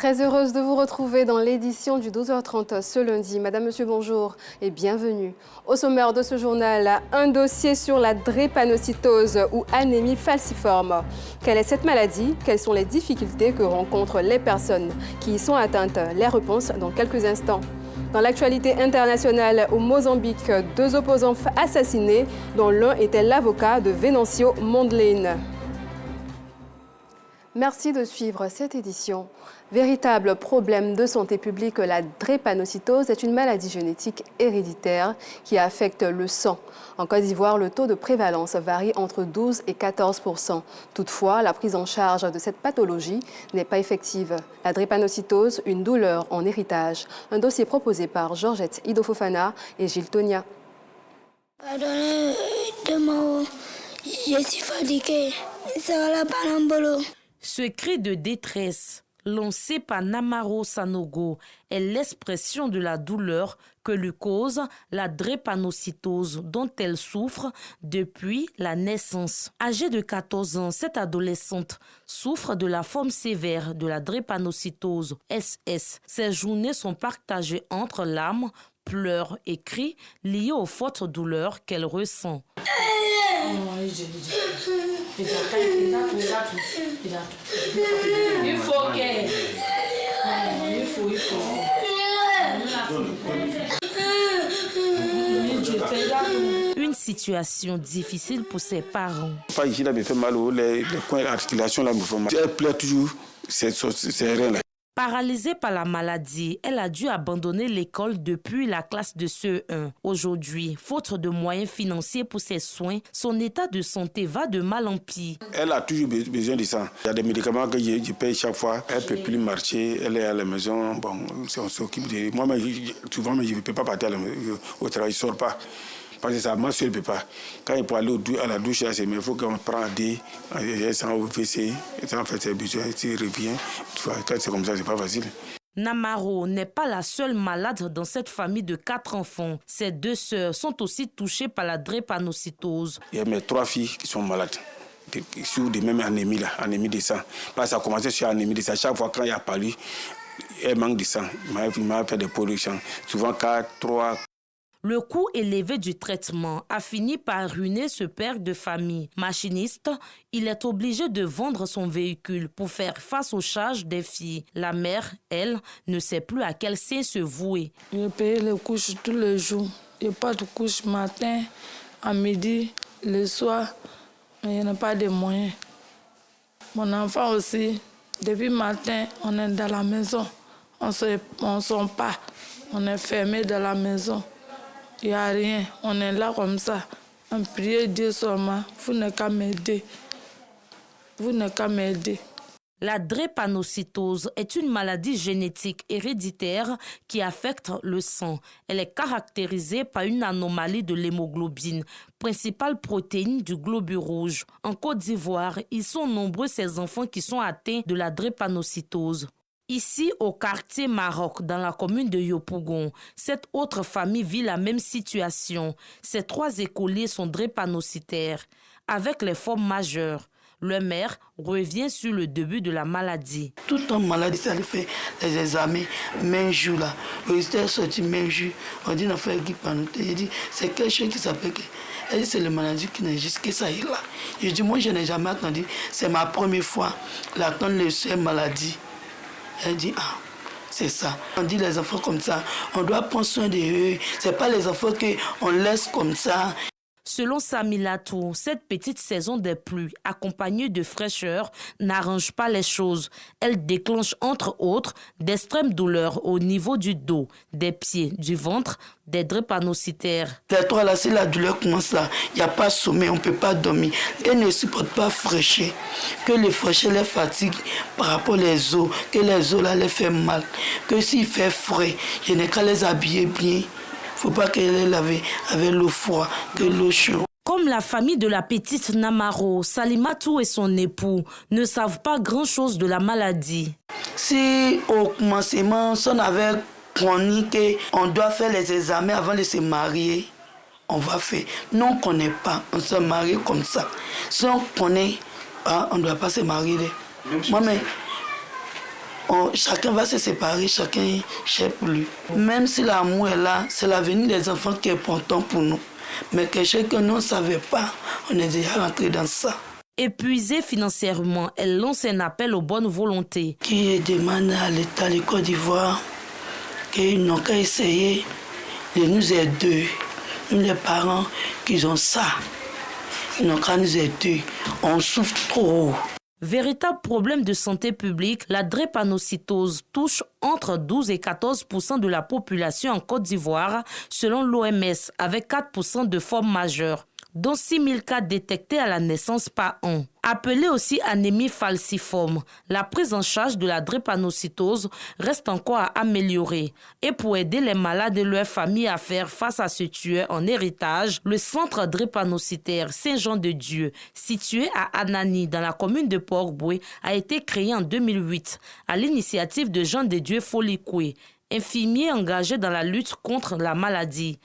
Très heureuse de vous retrouver dans l'édition du 12h30 ce lundi. Madame, monsieur, bonjour et bienvenue. Au sommaire de ce journal, un dossier sur la drépanocytose ou anémie falciforme. Quelle est cette maladie? Quelles sont les difficultés que rencontrent les personnes qui y sont atteintes? Les réponses dans quelques instants. Dans l'actualité internationale, au Mozambique, 2 opposants assassinés, dont l'un était l'avocat de Venancio Mondlane. Merci de suivre cette édition. Véritable problème de santé publique, la drépanocytose est une maladie génétique héréditaire qui affecte le sang. En Côte d'Ivoire, le taux de prévalence varie entre 12 et 14%. Toutefois, la prise en charge de cette pathologie n'est pas effective. La drépanocytose, une douleur en héritage. Un dossier proposé par Georgette Idofofana et Gilles Tonia. Pardonnez-moi, je suis fatiguée. Ça va la palambolo. Ce cri de détresse, lancé par Namaro Sanogo, est l'expression de la douleur que lui cause la drépanocytose dont elle souffre depuis la naissance. Âgée de 14 ans, cette adolescente souffre de la forme sévère de la drépanocytose SS. Ses journées sont partagées entre larmes, pleurs et cris liés aux fortes douleurs qu'elle ressent. Il faut que... Une situation difficile pour ses parents. Ici, là, me fait mal, les coins d'articulation là me font mal. Elle pleure toujours, c'est rien là. Paralysée par la maladie, elle a dû abandonner l'école depuis la classe de CE1. Aujourd'hui, faute de moyens financiers pour ses soins, son état de santé va de mal en pis. Elle a toujours besoin de ça. Il y a des médicaments que je paye chaque fois. Elle ne peut plus marcher, elle est à la maison. Bon, on s'occupe de... Moi, souvent, je ne peux pas partir au travail, je ne sors pas. Parce que ça, moi seul ne peut pas. Quand il peut aller à la douche, il faut qu'on prenne des sans au WC, sans faire ses besoins, il revient. Quand c'est comme ça, c'est pas facile. Namaro n'est pas la seule malade dans cette famille de 4 enfants. Ses 2 sœurs sont aussi touchées par la drépanocytose. Il y a mes 3 filles qui sont malades. Sur des mêmes anémies, là, anémie de sang. Parce que ça a commencé sur anémie de sang. Chaque fois quand il y a palu, elle manque de sang. Il m'a fait des productions. Souvent 4, 3. Le coût élevé du traitement a fini par ruiner ce père de famille. Machiniste, il est obligé de vendre son véhicule pour faire face aux charges des filles. La mère, elle, ne sait plus à quel sein se vouer. Je paye les couches tous les jours. Il n'y a pas de couche matin, à midi, le soir. Il n'y a pas de moyens. Mon enfant aussi, depuis matin, on est dans la maison. On ne sort pas. On est fermé dans la maison. Il n'y a rien, on est là comme ça. On prie Dieu seulement. Vous n'êtes qu'à m'aider. Vous n'êtes qu'à m'aider. La drépanocytose est une maladie génétique héréditaire qui affecte le sang. Elle est caractérisée par une anomalie de l'hémoglobine, principale protéine du globule rouge. En Côte d'Ivoire, ils sont nombreux ces enfants qui sont atteints de la drépanocytose. Ici, au quartier Maroc, dans la commune de Yopougon, cette autre famille vit la même situation. Ces 3 écoliers sont drépanocytaires, avec les formes majeures. Le maire revient sur le début de la maladie. Tout en maladie, ça lui fait les examens, même jour là. Le résultat est sorti même jour. On dit, on fait une panoté. Il dit, c'est quelque chose qui s'appelle. Elle dit, c'est la maladie qui n'est juste que ça est là. Je dis, moi, je n'ai jamais attendu. C'est ma première fois d'attendre les seules maladies. Elle dit, ah, c'est ça. On dit les enfants comme ça, on doit prendre soin d'eux. Ce n'est pas les enfants qu'on laisse comme ça. Selon Samilatou, cette petite saison des pluies, accompagnée de fraîcheur, n'arrange pas les choses. Elle déclenche entre autres d'extrêmes douleurs au niveau du dos, des pieds, du ventre, des drépanocytaires. Les 3 là, si la douleur commence là, il n'y a pas de sommeil, on ne peut pas dormir. Elle ne supporte pas fraîcheur, que les fraîcheurs les fatiguent par rapport aux os, que les os là les fait mal, que s'il fait frais, je n'ai qu'à les habiller bien. Il ne faut pas qu'elle les lave avec l'eau froide, que l'eau chaude. Comme la famille de la petite Namaro, Salimatou et son époux ne savent pas grand-chose de la maladie. Si au commencement, on avait connu qu'on doit faire les examens avant de se marier, on va faire. Nous, on ne connaît pas, on se marie comme ça. Si on connaît, on ne doit pas se marier. Moi, mais chacun va se séparer, chacun cherche pour lui. Même si l'amour est là, c'est l'avenir des enfants qui est important pour nous. Mais quelque chose que nous ne savions pas, on est déjà rentré dans ça. Épuisée financièrement, elle lance un appel aux bonnes volontés. Qui demande à l'État de Côte d'Ivoire qu'ils n'ont qu'à essayer de nous aider. Nous les parents qui ont ça, ils n'ont qu'à nous aider. On souffre trop. Véritable problème de santé publique, la drépanocytose touche entre 12 et 14% de la population en Côte d'Ivoire, selon l'OMS, avec 4% de formes majeures, dont 6 000 cas détectés à la naissance par an. Appelée aussi anémie falciforme, la prise en charge de la drépanocytose reste encore à améliorer. Et pour aider les malades et leurs familles à faire face à ce tueur en héritage, le centre drépanocytaire Saint-Jean-de-Dieu, situé à Anani, dans la commune de Port-Boué, a été créé en 2008 à l'initiative de Jean de Dieu Folikoué, infirmier engagé dans la lutte contre la maladie.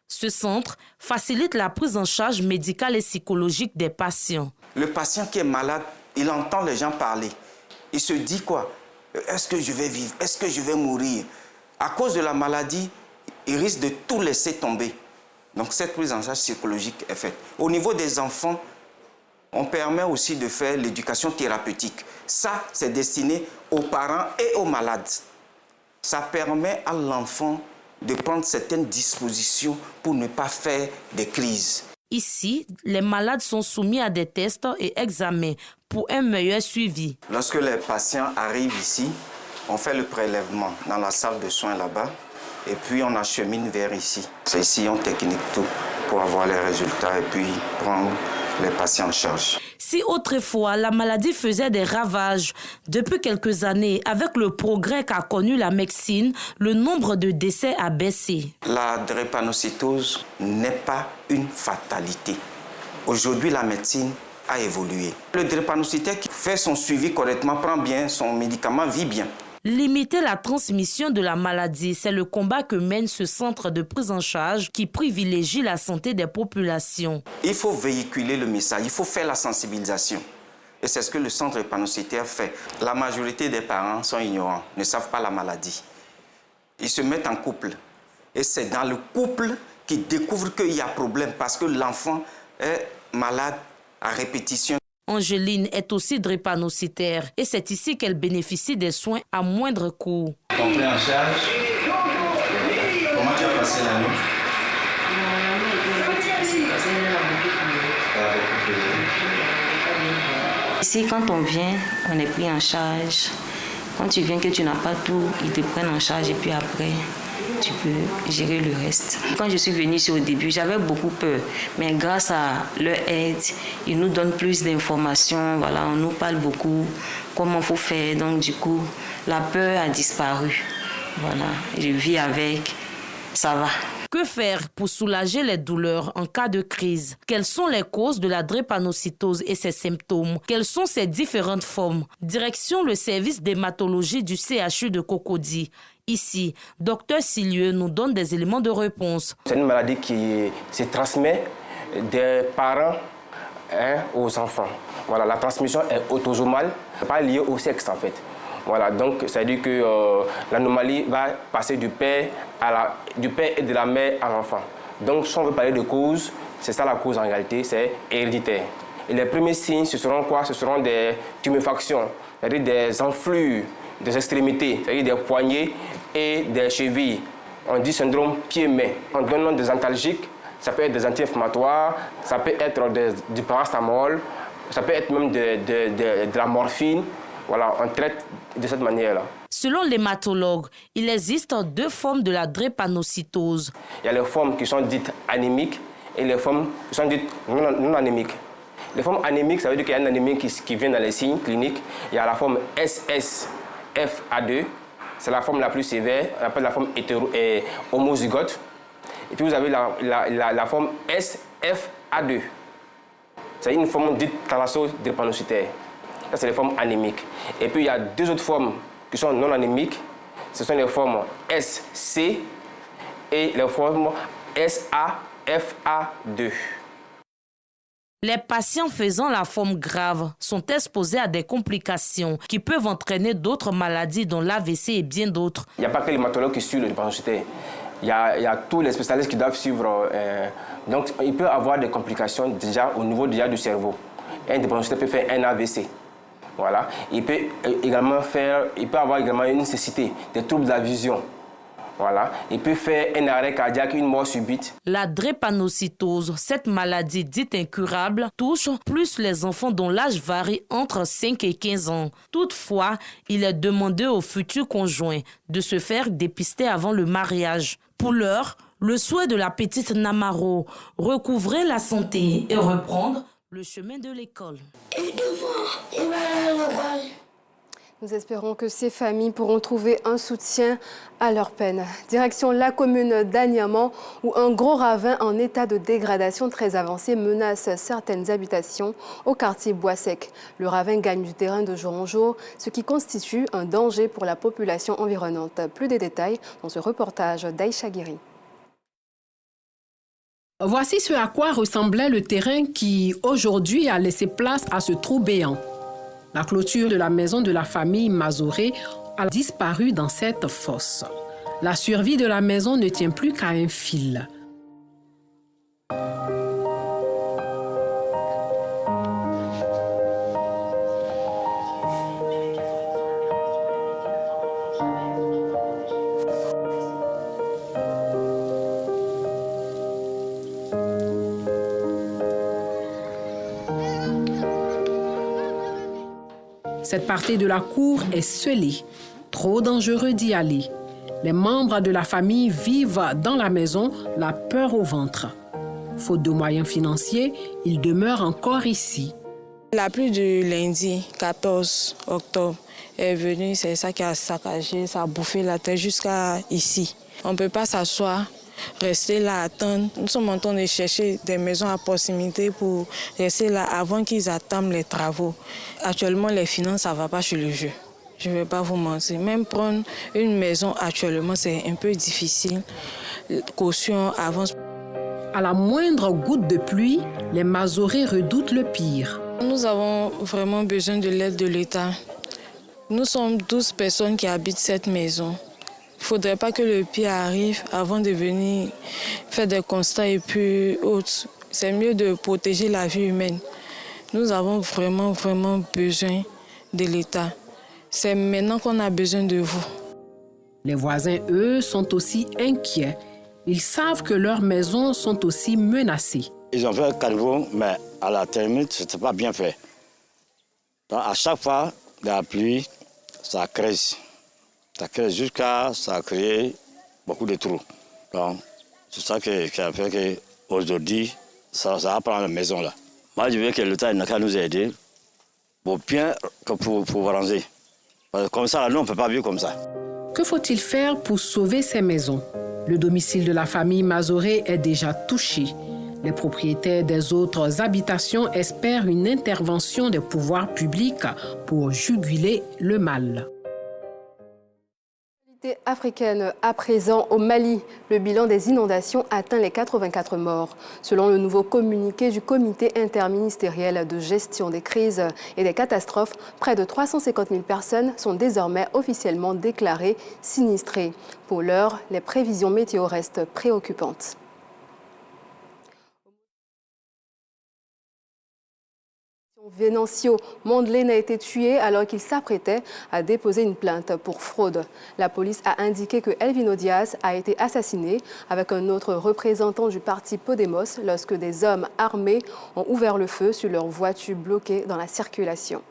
Ce centre facilite la prise en charge médicale et psychologique des patients. Le patient qui est malade, il entend les gens parler. Il se dit quoi? Est-ce que je vais vivre? Est-ce que je vais mourir? À cause de la maladie, il risque de tout laisser tomber. Donc cette prise en charge psychologique est faite. Au niveau des enfants, on permet aussi de faire l'éducation thérapeutique. Ça, c'est destiné aux parents et aux malades. Ça permet à l'enfant de prendre certaines dispositions pour ne pas faire des crises. Ici, les malades sont soumis à des tests et examens pour un meilleur suivi. Lorsque les patients arrivent ici, on fait le prélèvement dans la salle de soins là-bas et puis on achemine vers ici. C'est ici, on technique tout pour avoir les résultats et puis prendre les patients en charge. Si autrefois la maladie faisait des ravages, depuis quelques années, avec le progrès qu'a connu la médecine, le nombre de décès a baissé. La drépanocytose n'est pas une fatalité. Aujourd'hui, la médecine a évolué. Le drépanocytaire qui fait son suivi correctement, prend bien son médicament, vit bien. Limiter la transmission de la maladie, c'est le combat que mène ce centre de prise en charge qui privilégie la santé des populations. Il faut véhiculer le message, il faut faire la sensibilisation. Et c'est ce que le centre drépanocytaire fait. La majorité des parents sont ignorants, ne savent pas la maladie. Ils se mettent en couple. Et c'est dans le couple qu'ils découvrent qu'il y a problème parce que l'enfant est malade à répétition. Angéline est aussi drépanocytaire et c'est ici qu'elle bénéficie des soins à moindre coût. Ton pris en charge, comment tu as passé la nuit? Ici, quand on vient, on est pris en charge. Quand tu viens que tu n'as pas tout, ils te prennent en charge et puis après, tu peux gérer le reste. Quand je suis venue ici au début, j'avais beaucoup peur. Mais grâce à leur aide, ils nous donnent plus d'informations. Voilà, on nous parle beaucoup, comment il faut faire. Donc du coup, la peur a disparu. Voilà, je vis avec, ça va. Que faire pour soulager les douleurs en cas de crise? Quelles sont les causes de la drépanocytose et ses symptômes? Quelles sont ses différentes formes? Direction le service d'hématologie du CHU de Cocody. Ici, Dr Silieu nous donne des éléments de réponse. C'est une maladie qui se transmet des parents aux enfants. Voilà, la transmission est autosomale, pas liée au sexe en fait. Voilà, donc ça veut dire que l'anomalie va passer du père et de la mère à l'enfant. Donc si on veut parler de cause, c'est ça la cause en réalité, c'est héréditaire. Et les premiers signes, ce seront quoi? Ce seront des tuméfactions, c'est-à-dire des enflures des extrémités, c'est-à-dire des poignets et des chevilles. On dit syndrome pied-main. On donne des antalgiques, ça peut être des anti-inflammatoires, ça peut être du paracétamol, ça peut être même de la morphine. Voilà, on traite de cette manière-là. Selon l'hématologue, il existe deux formes de la drépanocytose. Il y a les formes qui sont dites anémiques et les formes qui sont dites non anémiques. Les formes anémiques, ça veut dire qu'il y a une anémie qui vient dans les signes cliniques. Il y a la forme SSFA2, c'est la forme la plus sévère, on appelle la forme homozygote. Et puis vous avez la forme SFA2. C'est une forme dite thalasso-drépanocytaire. Ça, c'est les formes anémiques. Et puis, il y a deux autres formes qui sont non anémiques. Ce sont les formes SC et les formes SAFA2. Les patients faisant la forme grave sont exposés à des complications qui peuvent entraîner d'autres maladies dont l'AVC et bien d'autres. Il n'y a pas que l'hématologue qui suit le drépanocytaire. Il y a tous les spécialistes qui doivent suivre. Donc, il peut avoir des complications déjà au niveau du cerveau. Un drépanocytaire peut faire un AVC. Voilà. Il peut avoir également une cécité, des troubles de la vision. Voilà. Il peut faire un arrêt cardiaque, une mort subite. La drépanocytose, cette maladie dite incurable, touche plus les enfants dont l'âge varie entre 5 et 15 ans. Toutefois, il est demandé aux futurs conjoints de se faire dépister avant le mariage. Pour l'heure, le souhait de la petite Namaro, recouvrer la santé et reprendre le chemin de l'école. Nous espérons que ces familles pourront trouver un soutien à leur peine. Direction la commune d'Agnaman, où un gros ravin en état de dégradation très avancée menace certaines habitations au quartier Bois-Sec. Le ravin gagne du terrain de jour en jour, ce qui constitue un danger pour la population environnante. Plus de détails dans ce reportage d'Aïcha Guiri. Voici ce à quoi ressemblait le terrain qui, aujourd'hui, a laissé place à ce trou béant. La clôture de la maison de la famille Mazoré a disparu dans cette fosse. La survie de la maison ne tient plus qu'à un fil. Cette partie de la cour est scellée. Trop dangereux d'y aller. Les membres de la famille vivent dans la maison la peur au ventre. Faute de moyens financiers, ils demeurent encore ici. La pluie du lundi 14 octobre est venue, c'est ça qui a saccagé, ça a bouffé la terre jusqu'à ici. On ne peut pas s'asseoir, rester là, attendre. Nous sommes en train de chercher des maisons à proximité pour rester là avant qu'ils attendent les travaux. Actuellement, les finances, ça ne va pas sur le jeu. Je ne vais pas vous mentir. Même prendre une maison actuellement, c'est un peu difficile. Caution, avance. À la moindre goutte de pluie, les Mazoré redoutent le pire. Nous avons vraiment besoin de l'aide de l'État. Nous sommes 12 personnes qui habitent cette maison. Il ne faudrait pas que le pire arrive avant de venir faire des constats et puis autres. C'est mieux de protéger la vie humaine. Nous avons vraiment besoin de l'État. C'est maintenant qu'on a besoin de vous. Les voisins, eux, sont aussi inquiets. Ils savent que leurs maisons sont aussi menacées. Ils ont fait un caniveau, mais à la termite, ce n'était pas bien fait. Donc, à chaque fois, la pluie, ça creuse. Ça creuse jusqu'à ça créer beaucoup de trous. Donc, c'est ça qui a fait qu'aujourd'hui, ça va prendre la maison là. Moi, je veux que l'État n'a qu'à nous aider pour bien pour ranger. Parce que comme ça, là, nous, on ne peut pas vivre comme ça. Que faut-il faire pour sauver ces maisons? Le domicile de la famille Mazoré est déjà touché. Les propriétaires des autres habitations espèrent une intervention des pouvoirs publics pour juguler le mal. Africaine à présent au Mali, le bilan des inondations atteint les 84 morts. Selon le nouveau communiqué du comité interministériel de gestion des crises et des catastrophes, près de 350 000 personnes sont désormais officiellement déclarées sinistrées. Pour l'heure, les prévisions météo restent préoccupantes. Venancio Mondlane a été tué alors qu'il s'apprêtait à déposer une plainte pour fraude. La police a indiqué que Elvino Diaz a été assassiné avec un autre représentant du parti Podemos lorsque des hommes armés ont ouvert le feu sur leur voiture bloquée dans la circulation.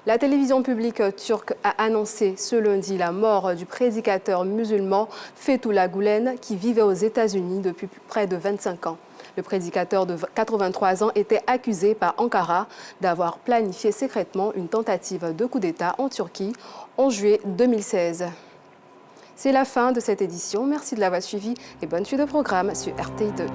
La télévision publique turque a annoncé ce lundi la mort du prédicateur musulman Fethullah Gülen qui vivait aux États-Unis depuis près de 25 ans. Le prédicateur de 83 ans était accusé par Ankara d'avoir planifié secrètement une tentative de coup d'État en Turquie en juillet 2016. C'est la fin de cette édition. Merci de l'avoir suivi et bonne suite de programme sur RTI2.